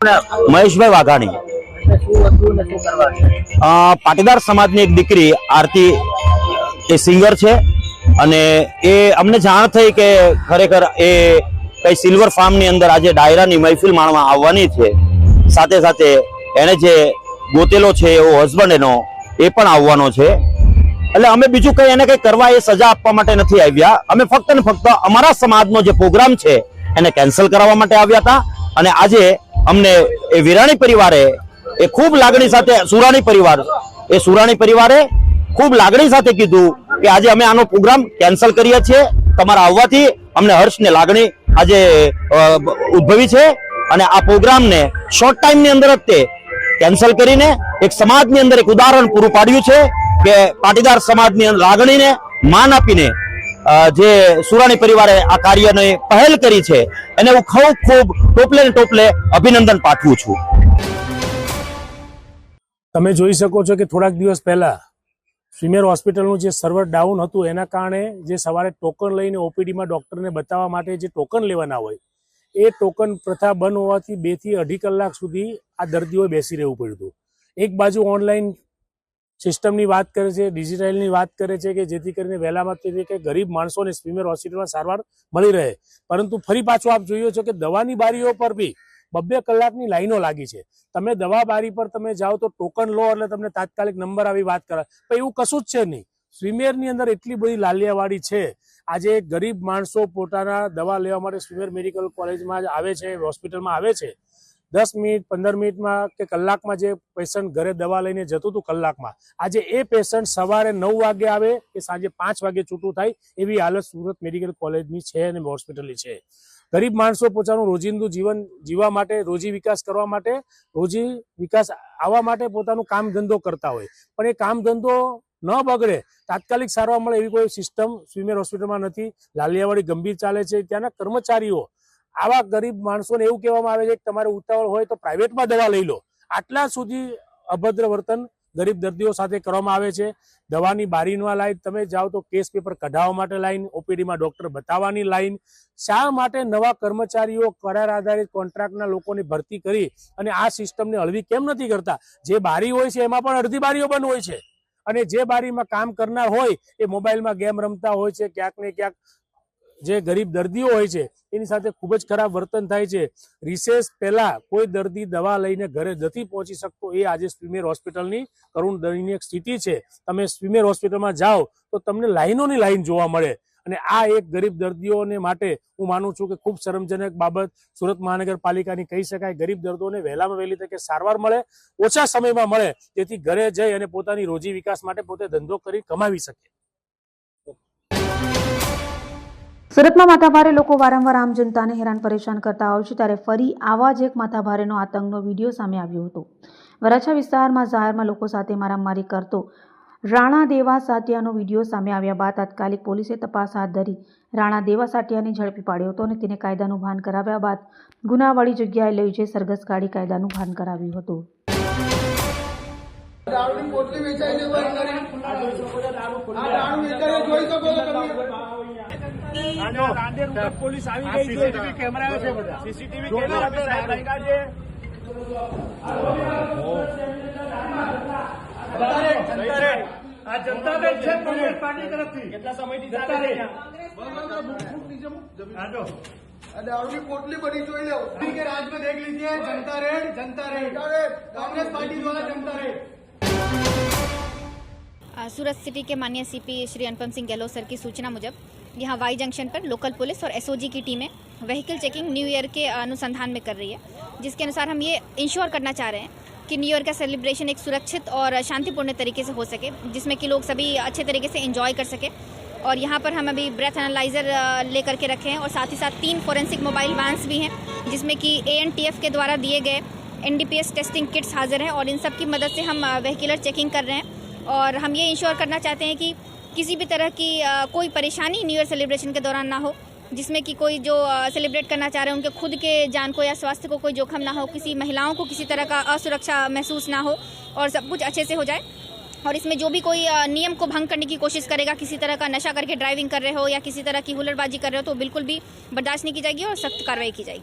મહેશભાઈ વાઘાણી પાટીદાર સમાજની એક દીકરી આરતી એ સિંગર છે અને એ અમને જાણ થઈ કે ખરેખર એ કઈ સિલ્વર ફાર્મની અંદર આજે ડાયરાની મહેફિલ માણવા આવવાની છે, સાથે સાથે એને જે ગોતેલો છે એવો હસબન્ડ એનો એ પણ આવવાનો છે। એટલે અમે બીજું કઈ એને કઈ કરવા એ સજા આપવા માટે નથી આવ્યા, અમે ફક્ત ને ફક્ત અમારા સમાજનો જે પ્રોગ્રામ છે એને કેન્સલ કરાવવા માટે આવ્યા હતા। અને આજે અમને એ વિરાણી પરિવારે એ ખૂબ લાગણી સાથે સુરાણી પરિવારે ખૂબ લાગણી સાથે કીધું કે આજે અમે આનો પ્રોગ્રામ કેન્સલ કરીએ છીએ, તમારા આવવાથી અમને હર્ષ ને લાગણી આજે ઉદ્ભવી છે અને આ પ્રોગ્રામને શોર્ટ ટાઈમની અંદર જ તે કેન્સલ કરીને એક સમાજની અંદર એક ઉદાહરણ પૂરું પાડ્યું છે કે પાટીદાર સમાજની લાગણીને માન આપીને જે સુરાણી પરિવારે આ કાર્યની પહેલ કરી છે એને હું ખૂબ ટોપલે અભિનંદન પાઠવું છું। તમે જોઈ શકો છો કે થોડાક દિવસ પહેલા સ્વીમેર હોસ્પિટલનું જે સર્વર ડાઉન હતું એના કારણે જે સવારે ટોકન લઈને ઓપીડીમાં ડોક્ટરને બતાવવા માટે જે ટોકન લેવાના હોય એ ટોકન પ્રથા બંધ હોવાથી 2 થી 2.5 કલાક સુધી આ દર્દીઓએ બેસી રહેવું પડ્યું હતું। એક બાજુ ઓનલાઈન સિસ્ટમની વાત કરે છે, ડિજિટલની વાત કરે છે કે જેથી કરીને વહેલામાં કે ગરીબ માણસોને સ્વીમેર હોસ્પિટલમાં સારવાર મળી રહે, પરંતુ ફરી પાછું આપ જોયો છો કે દવાની બારીઓ પર બી 2 કલાકની લાઈનો લાગી છે। તમે દવા બારી પર તમે જાઓ તો ટોકન લો એટલે તમને તાત્કાલિક નંબર આવી વાત કરે, પણ એવું કશું જ છે નહીં। સ્વીમેરની અંદર એટલી બધી લાલિયાવાડી છે, આજે ગરીબ માણસો પોતાના દવા લેવા માટે સ્વીમેર મેડિકલ કોલેજમાં આવે છે, હોસ્પિટલમાં આવે છે, 10 મિનિટ 15 મિનિટમાં કે કલાકમાં જે પેશન્ટ ઘરે દવા લઈને જતું હતું કલાકમાં, આજે એ પેશન્ટ સવારે 9 વાગે આવે કે સાંજે 5 વાગે છૂટું થાય એવી હાલત સુરત મેડિકલ કોલેજની છે અને હોસ્પિટલની છે। ગરીબ માણસો પોતાનું રોજિંદુ જીવન જીવવા માટે, રોજી વિકાસ કરવા માટે, રોજી વિકાસ આવવા માટે પોતાનું કામ ધંધો કરતા હોય, પણ એ કામ ધંધો ન બગડે, તાત્કાલિક સારવાર મળે એવી કોઈ સિસ્ટમ સ્વીમેર હોસ્પિટલમાં નથી। લાલિયાવાડી ગંભીર ચાલે છે, ત્યાંના કર્મચારીઓ આવા ગરીબ માણસોને એવું કહેવામાં આવે છે કે તમારે ઉતાવળ હોય તો પ્રાઇવેટમાં દવા લઈ લો, આટલા સુધી અભદ્ર વર્તન ગરીબ દર્દીઓ સાથે કરવામાં આવે છે। દવાની બારીમાં લાઈન, તમે જાઓ તો કેસ પેપર કઢાવવા માટે લાઈન, ઓપીડીમાં ડોક્ટર બતાવવાની લાઈન, શા માટે નવા કર્મચારીઓ કરાર આધારિત કોન્ટ્રાક્ટના લોકોની ભરતી કરી અને આ સિસ્ટમને હળવી કેમ નથી કરતા? જે બારી હોય છે એમાં પણ અડધી બારીઓ બંધ હોય છે અને જે બારીમાં કામ કરનાર હોય એ મોબાઈલમાં ગેમ રમતા હોય છે। ક્યાંક ને ક્યાંક જે ગરીબ દર્દીઓ હોય છે એની સાથે ખૂબ જ ખરાબ વર્તન થાય છે। રિસેસ પહેલા કોઈ દર્દી દવા લઈને ઘરે નથી પહોંચી શકતો, એ આજે સ્વીમેર હોસ્પિટલની કરુણ દયનીય સ્થિતિ છે। તમે સ્વીમેર હોસ્પિટલમાં જાઓ તો તમને લાઈનોની લાઈન જોવા મળે અને આ એક ગરીબ દર્દીઓને માટે હું માનું છું કે ખૂબ શરમજનક બાબત સુરત મહાનગરપાલિકાની કહી શકાય। ગરીબ દર્દીઓને વહેલામાં વહેલી તકે સારવાર મળે, ઓછા સમયમાં મળે, જેથી ઘરે જઈ અને પોતાની રોજી વિકાસ માટે પોતે ધંધો કરી કમાવી શકે। સુરતમાં માથાભારે લોકો વારંવાર આમ જનતાને હેરાન પરેશાન કરતા હોય છે, ત્યારે ફરી આવા જ એક માથાભારેનો આતંકનો વિડીયો સામે આવ્યો હતો। વરાછા વિસ્તારમાં જાહેરમાં લોકો સાથે મારામારી કરતો રાણા દેવા સાટિયાનો વિડીયો સામે આવ્યા બાદ તાત્કાલિક પોલીસે તપાસ હાથ ધરી રાણા દેવા સાટિયાને ઝડપી પાડ્યો હતો અને તેને કાયદાનું ભાન કરાવ્યા બાદ ગુનાવાળી જગ્યાએ લઈ જઈ સરઘસ કાઢી કાયદાનું ભાન કરાવ્યું હતું। પોલીસ આવી ગઈ છે, કેમેરા છે, બધા સીસીટીવી કેમેરા पे સાહેબ લાગ્યા છે। આ જનતા બેન છે કોંગ્રેસ પાર્ટી તરફથી કેટલા સમયથી જતા રહે આજો દારૂની પોટલી બની જોઈ લો કે રાજ में देख लीजिए जनता रेड कांग्रेस पार्टी द्वारा जनता रेड। सूरत सिटी के माननीय सीपी श्री अनुपम सिंह गहलोत सर की सूचना मुजब यहाँ वाई जंक्शन पर लोकल पुलिस और एसओजी की टीमें व्हीकल चेकिंग न्यू ईयर के अनुसंधान में कर रही है, जिसके अनुसार हम ये इंश्योर करना चाह रहे हैं कि न्यू ईयर का सेलिब्रेशन एक सुरक्षित और शांतिपूर्ण तरीके से हो सके, जिसमें कि लोग सभी अच्छे तरीके से एंजॉय कर सके। और यहाँ पर हम अभी ब्रेथ एनालाइजर लेकर के रखे हैं और साथ ही साथ 3 फोरेंसिक मोबाइल वैन्स भी हैं, जिसमें कि ANTF के द्वारा दिए गए NDPS टेस्टिंग किट्स हाजिर हैं और इन सब की मदद से हम व्हीकुलर चेकिंग कर रहे हैं। और हम ये इंश्योर करना चाहते हैं कि किसी भी तरह की कोई परेशानी न्यू ईयर सेलिब्रेशन के दौरान ना हो, जिसमें कि कोई जो सेलिब्रेट करना चाह रहे हैं उनके खुद के जान को या स्वास्थ्य को कोई जोखम ना हो, किसी महिलाओं को किसी तरह का असुरक्षा महसूस ना हो और सब कुछ अच्छे से हो जाए। और इसमें जो भी कोई नियम को भंग करने की कोशिश करेगा, किसी तरह का नशा करके ड्राइविंग कर रहे हो या किसी तरह की हुल्लड़बाजी कर रहे हो, तो बिल्कुल भी बर्दाश्त नहीं की जाएगी और सख्त कार्रवाई की जाएगी।